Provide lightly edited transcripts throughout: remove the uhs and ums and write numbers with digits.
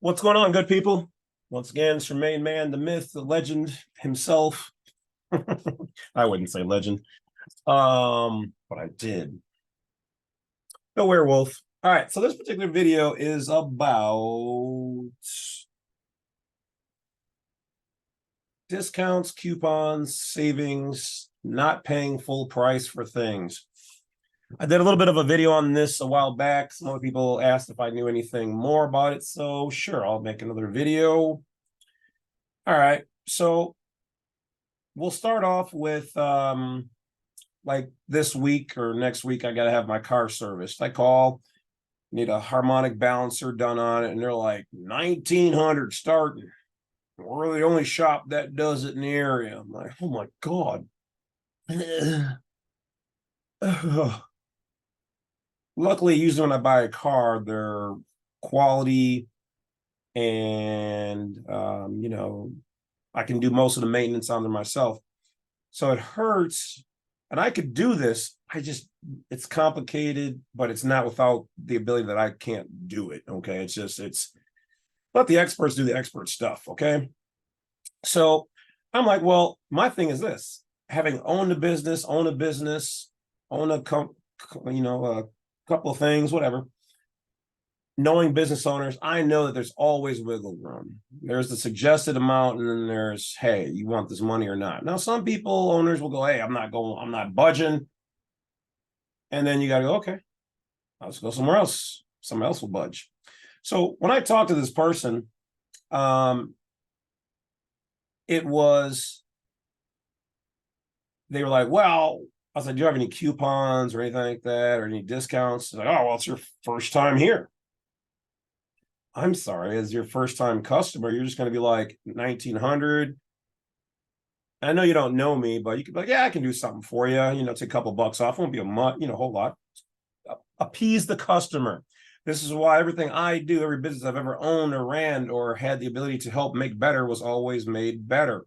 What's going on, good people? Once again, it's your main man, the myth, the legend himself. I wouldn't say legend, but I did. The werewolf. All right, so this particular video is about discounts, coupons, savings, not paying full price for things. I did a little bit of a video on this a while back. Some other people asked if I knew anything more about it, so sure, I'll make another video. All right, so we'll start off with like this week or next week, I got to have my car serviced. I call, need a harmonic balancer done on it, and they're like 1,900 starting. We're the only shop that does it in the area. I'm like, oh my God. Luckily, usually when I buy a car, they're quality and, you know, I can do most of the maintenance on them myself. So it hurts. And I could do this. It's complicated, but it's not without the ability that I can't do it. Okay. It's let the experts do the expert stuff. Okay. So I'm like, well, my thing is this: having owned a business, own a couple of things, whatever. Knowing business owners, I know that there's always wiggle room. There's the suggested amount, and then there's, hey, you want this money or not? Now, some people, owners will go, hey, I'm not budging. And then you got to go, okay, I'll just go somewhere else. Someone else will budge. So when I talked to this person, they were like, well, I was like, do you have any coupons or anything like that, or any discounts? Like, oh, well, it's your first time here. I'm sorry, as your first time customer, you're just going to be like 1,900. I know you don't know me, but you could be like, yeah, I can do something for you. You know, take a couple bucks off. It won't be a month, a whole lot. Appease the customer. This is why everything I do, every business I've ever owned or ran or had the ability to help make better was always made better.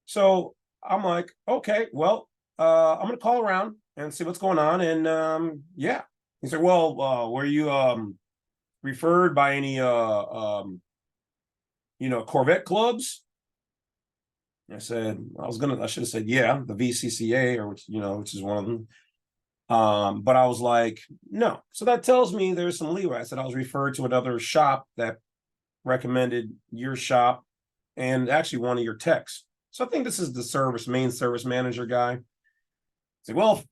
So I'm like, okay, well, I'm going to call around and see what's going on. And yeah. He said, well, were you referred by any Corvette clubs? I said, I should have said, yeah, the VCCA, or which is one of them. But I was like, no. So that tells me there's some leeway. I said I was referred to another shop that recommended your shop and actually one of your techs. So I think this is the main service manager guy. Say, well,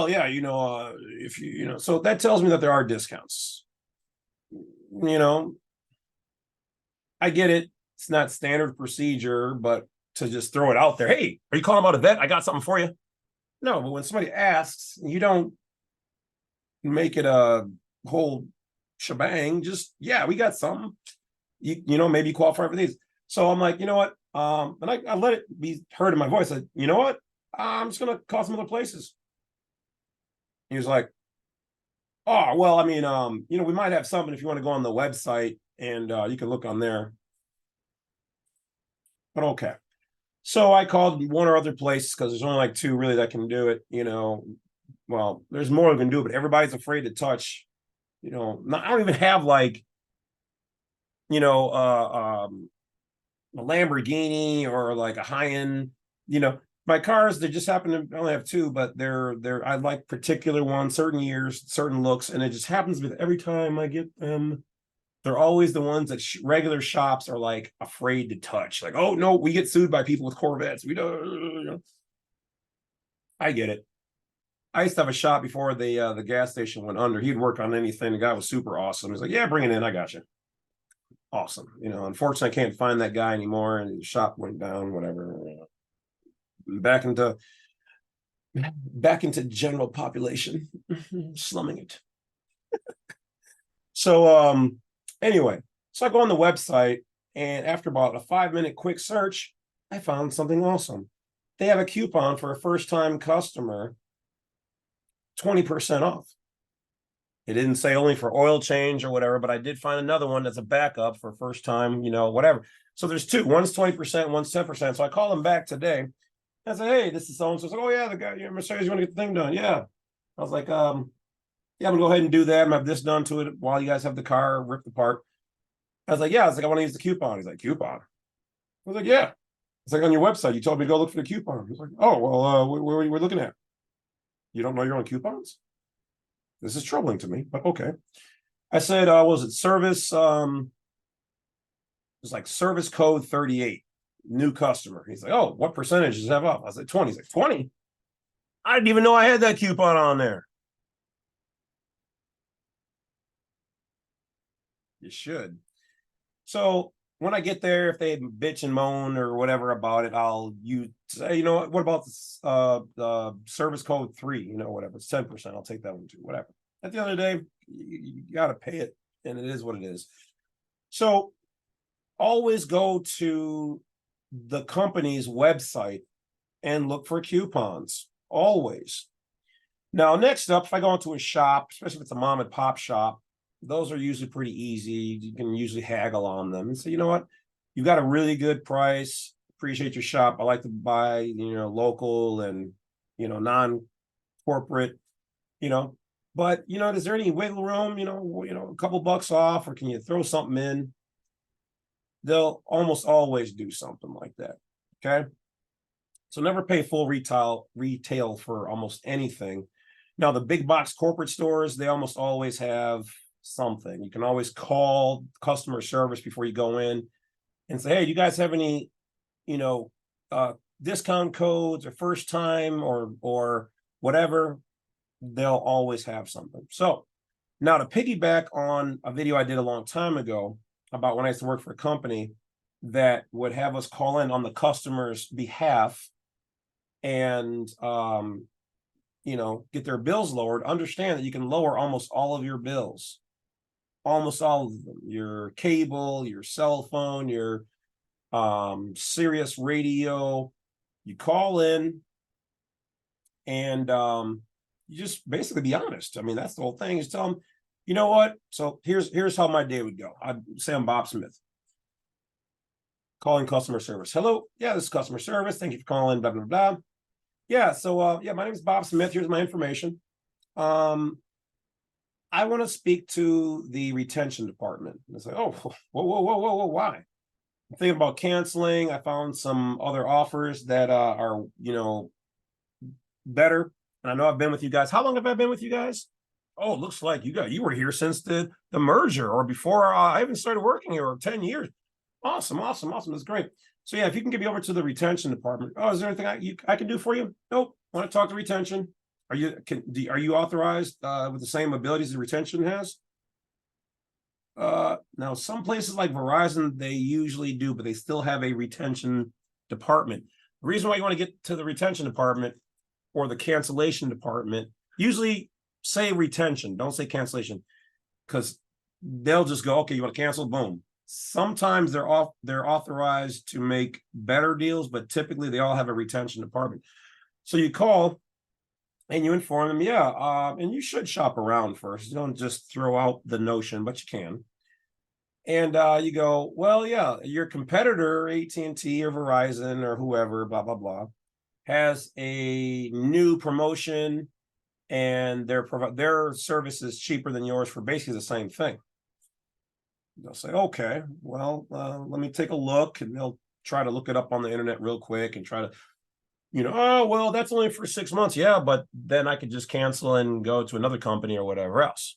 yeah, if so that tells me that there are discounts. I get it. It's not standard procedure, but to just throw it out there, hey, are you calling about a vet? I got something for you. No, but when somebody asks, you don't make it a whole shebang. Just, yeah, we got something. Maybe qualify for these. So I'm like, you know what? And I let it be heard in my voice. Like, you know what? I'm just gonna call some other places. He was like, oh, well, I mean, we might have something if you want to go on the website and you can look on there. But okay. So I called one or other place because there's only like two really that can do it. Well, there's more that can do it, but everybody's afraid to touch. I don't even have like, a Lamborghini or like a high-end, my cars, they just happen to only have two, but I like particular ones, certain years, certain looks, and it just happens with every time I get them. They're always the ones that regular shops are like afraid to touch. Like, oh no, we get sued by people with Corvettes. We don't. I get it. I used to have a shop before the gas station went under. He'd work on anything. The guy was super awesome. He's like, yeah, bring it in. I got you. Awesome. Unfortunately, I can't find that guy anymore, and the shop went down. Whatever. Back into general population, slumming it. So anyway, so I go on the website, and after about a 5-minute quick search, I found something awesome. They have a coupon for a first-time customer, 20% off. It didn't say only for oil change or whatever, but I did find another one that's a backup for first time, whatever. So there's two. One's 20%, one's 10%. So I call them back today. I said, hey, this is so-and-so. Oh, yeah, the guy, Mercedes, you want to get the thing done? Yeah. I was like, Yeah, I'm gonna go ahead and do that. I'm gonna have this done to it while you guys have the car ripped apart. I was like, yeah. I was like, I want to use the coupon. He's like, coupon? I was like, yeah. It's like on your website. You told me to go look for the coupon. He's like, oh, well, where we're looking at? You don't know your own coupons? This is troubling to me, but okay. I said, was it service? It was like service code 38, new customer. He's like, oh, what percentage does it have off? I was like, 20. He's like, 20? I didn't even know I had that coupon on there. You should. So when I get there, if they bitch and moan or whatever about it, I'll say, you know what about this service code 3, whatever, it's 10%. I'll take that one too, whatever. At the end of the day, you got to pay it, and it is what it is. So always go to the company's website and look for coupons, always. Now, next up, if I go into a shop, especially if it's a mom and pop shop, those are usually pretty easy. You can usually haggle on them and say, you know what, you've got a really good price. Appreciate your shop. I like to buy, local and, non-corporate, but, is there any wiggle room, a couple bucks off, or can you throw something in? They'll almost always do something like that. Okay. So never pay full retail for almost anything. Now, the big box corporate stores, they almost always have something. You can always call customer service before you go in and say, hey, do you guys have any, discount codes or first time or whatever? They'll always have something. So now to piggyback on a video I did a long time ago about when I used to work for a company that would have us call in on the customer's behalf and get their bills lowered. Understand that you can lower almost all of your bills, almost all of them. Your cable, your cell phone, your Sirius radio. You call in and you just basically be honest. I mean, that's the whole thing. Is tell them, you know what? So here's how my day would go. I'd say I'm Bob Smith, calling customer service. Hello, yeah, this is customer service. Thank you for calling. Blah blah blah. Yeah, so yeah, my name is Bob Smith. Here's my information. I want to speak to the retention department. And it's like, oh, whoa, why? I'm thinking about canceling. I found some other offers that are, better. And I know I've been with you guys. How long have I been with you guys? Oh, it looks like you were here since the merger or before I even started working here, or 10 years. Awesome. That's great. So yeah, if you can get me over to the retention department. Oh, is there anything I can do for you? Nope. Want to talk to retention? Are you authorized with the same abilities that retention has? Now, some places like Verizon, they usually do, but they still have a retention department. The reason why you want to get to the retention department or the cancellation department, usually say retention, don't say cancellation, because they'll just go, okay, you want to cancel, boom. Sometimes they're authorized to make better deals, but typically they all have a retention department. So you call and you inform them, yeah, and you should shop around first. You don't just throw out the notion, but you can. And you go, well, yeah, your competitor, AT&T or Verizon or whoever, blah, blah, blah, has a new promotion and their service is cheaper than yours for basically the same thing. They'll say, okay, well, let me take a look, and they'll try to look it up on the internet real quick and try to, oh, well, that's only for 6 months. Yeah, but then I could just cancel and go to another company or whatever else.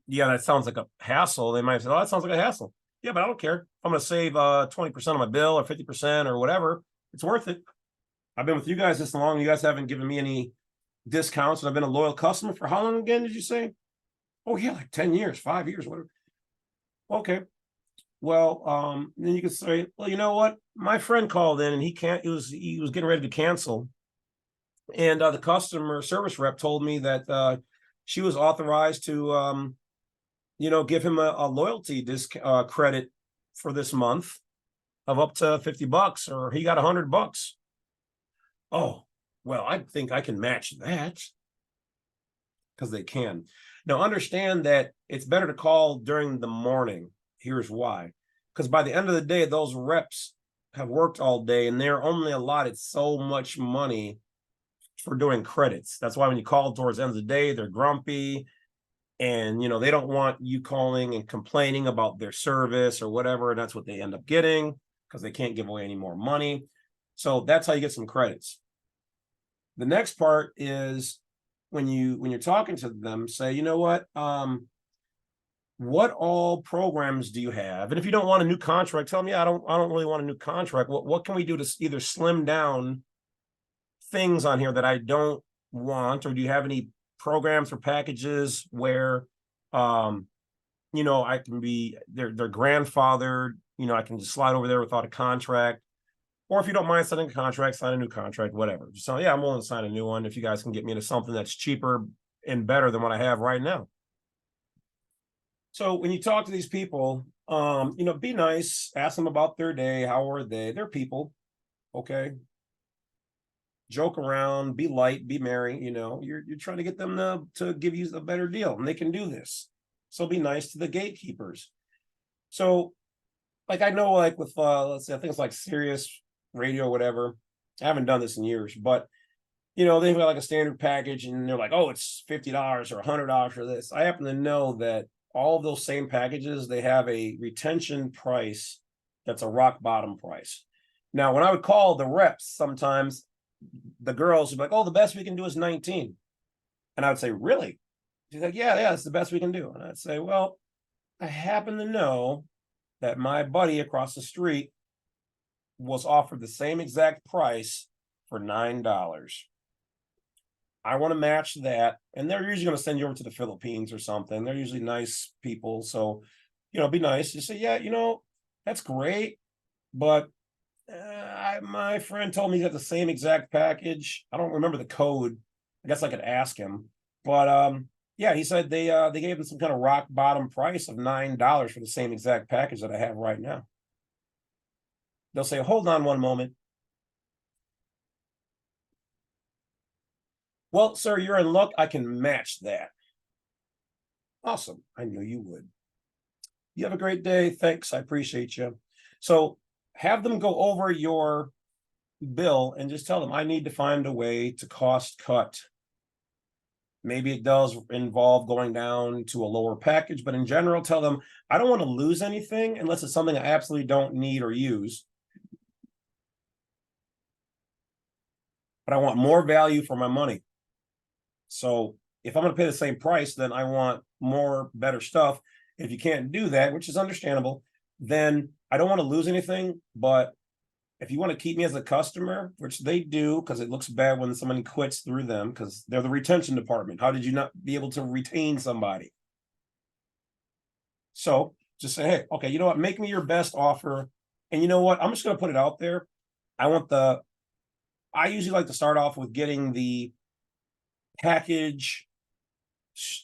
Yeah, that sounds like a hassle. They might say, oh, that sounds like a hassle. Yeah, but I don't care. I'm going to save 20% of my bill or 50% or whatever. It's worth it. I've been with you guys this long. You guys haven't given me any discounts, and I've been a loyal customer for how long again, did you say? Oh, yeah, like 10 years, 5 years, whatever. Okay. Well, then you can say, well, you know what? My friend called in and he was getting ready to cancel. And the customer service rep told me that she was authorized to, give him a loyalty credit for this month of up to $50, or he got $100. Oh, well, I think I can match that, because they can. Now, understand that it's better to call during the morning. Here's why. Because by the end of the day, those reps have worked all day and they're only allotted so much money for doing credits. That's why when you call towards the end of the day, they're grumpy. And, they don't want you calling and complaining about their service or whatever. And that's what they end up getting because they can't give away any more money. So that's how you get some credits. The next part is when you're talking to them, say, you know what all programs do you have? And if you don't want a new contract, tell them, yeah, I don't really want a new contract. What can we do to either slim down things on here that I don't want, or do you have any programs or packages where I can be they're grandfathered, I can just slide over there without a contract. Or if you don't mind signing a contract, sign a new contract, whatever. So yeah, I'm willing to sign a new one if you guys can get me into something that's cheaper and better than what I have right now. So when you talk to these people, be nice, ask them about their day, how are they? They're people, okay? Joke around, be light, be merry, you're trying to get them to give you a better deal, and they can do this. So be nice to the gatekeepers. So like I know, like with let's say I think it's like Sirius Radio or whatever. I haven't done this in years, but they've got like a standard package and they're like, oh, it's $50 or $100 for this. I happen to know that all of those same packages, they have a retention price that's a rock bottom price. Now, when I would call the reps, sometimes the girls would be like, oh, the best we can do is 19. And I would say, really? She's like, yeah, it's the best we can do. And I'd say, well, I happen to know that my buddy across the street was offered the same exact price for $9. I want to match that. And they're usually going to send you over to the Philippines or something. They're usually nice people. So, be nice. You say, yeah, that's great. But my friend told me he got the same exact package. I don't remember the code. I guess I could ask him. But yeah, he said they gave him some kind of rock bottom price of $9 for the same exact package that I have right now. They'll say, hold on one moment. Well, sir, you're in luck. I can match that. Awesome. I knew you would. You have a great day. Thanks. I appreciate you. So have them go over your bill and just tell them, I need to find a way to cost cut. Maybe it does involve going down to a lower package, but in general, tell them, I don't want to lose anything unless it's something I absolutely don't need or use. But I want more value for my money. So if I'm going to pay the same price, then I want more, better stuff. If you can't do that, which is understandable, then I don't want to lose anything. But if you want to keep me as a customer, which they do, because it looks bad when somebody quits through them, because they're the retention department. How did you not be able to retain somebody? So just say, hey, okay, you know what? Make me your best offer. And you know what? I'm just going to put it out there. I usually like to start off with getting the package,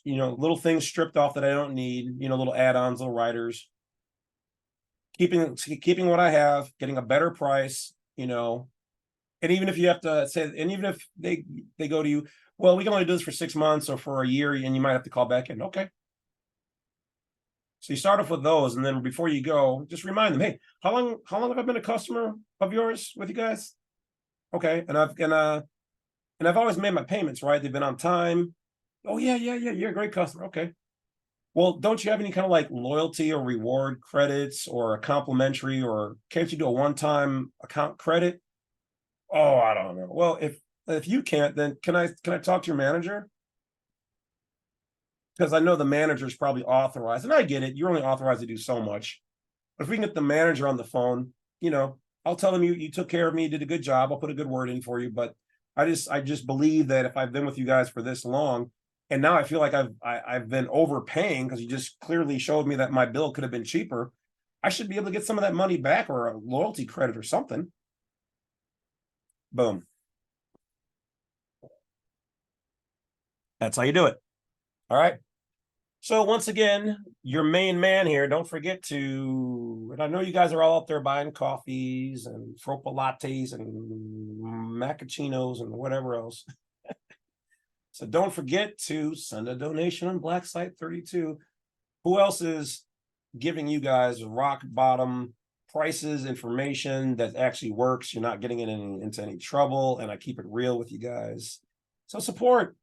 little things stripped off that I don't need, little add-ons, little riders, keeping what I have, getting a better price, and even if you have to say, and even if they go to you, well, we can only do this for 6 months or for a year, and you might have to call back in. Okay. So you start off with those, and then before you go, just remind them, hey, how long have I been a customer of yours with you guys? Okay. And I've always made my payments, right? They've been on time. Oh, yeah. You're a great customer. Okay. Well, don't you have any kind of like loyalty or reward credits or a complimentary, or can't you do a one-time account credit? Oh, I don't know. Well, if you can't, then can I talk to your manager? Because I know the manager is probably authorized, and I get it. You're only authorized to do so much. But if we can get the manager on the phone, I'll tell them you took care of me, did a good job. I'll put a good word in for you. But I just believe that if I've been with you guys for this long, and now I feel like I've been overpaying because you just clearly showed me that my bill could have been cheaper, I should be able to get some of that money back or a loyalty credit or something. Boom. That's how you do it. All right. So once again, your main man here, don't forget to, and I know you guys are all up there buying coffees and fropa lattes and macchiatos and whatever else. So don't forget to send a donation on Black Site 32. Who else is giving you guys rock bottom prices, information that actually works? You're not getting into any trouble, and I keep it real with you guys. So support.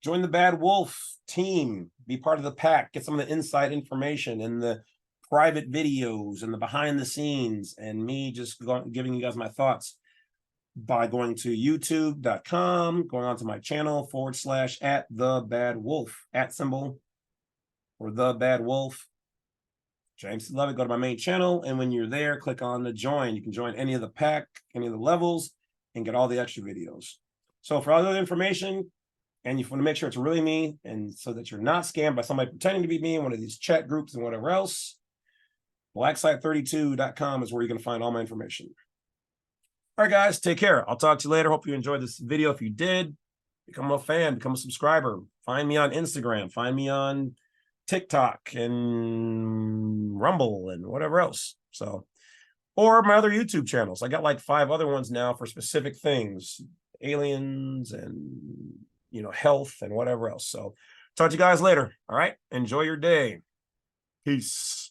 Join the Badwolf team. Be part of the pack. Get some of the inside information and the private videos and the behind the scenes, and me just giving you guys my thoughts by going to youtube.com, going onto my channel /@TheBadWolf, @ or The Badwolf. James C Lovett, go to my main channel, and when you're there, click on the join. You can join any of the pack, any of the levels, and get all the extra videos. So for all the information, and you want to make sure it's really me, and so that you're not scammed by somebody pretending to be me in one of these chat groups and whatever else, blacksite32.com is where you're going to find all my information. All right, guys, take care. I'll talk to you later. Hope you enjoyed this video. If you did, become a fan, become a subscriber. Find me on Instagram. Find me on TikTok and Rumble and whatever else. So, or my other YouTube channels. I got like 5 other ones now for specific things, aliens and, you know, health and whatever else. So talk to you guys later. All right. Enjoy your day. Peace.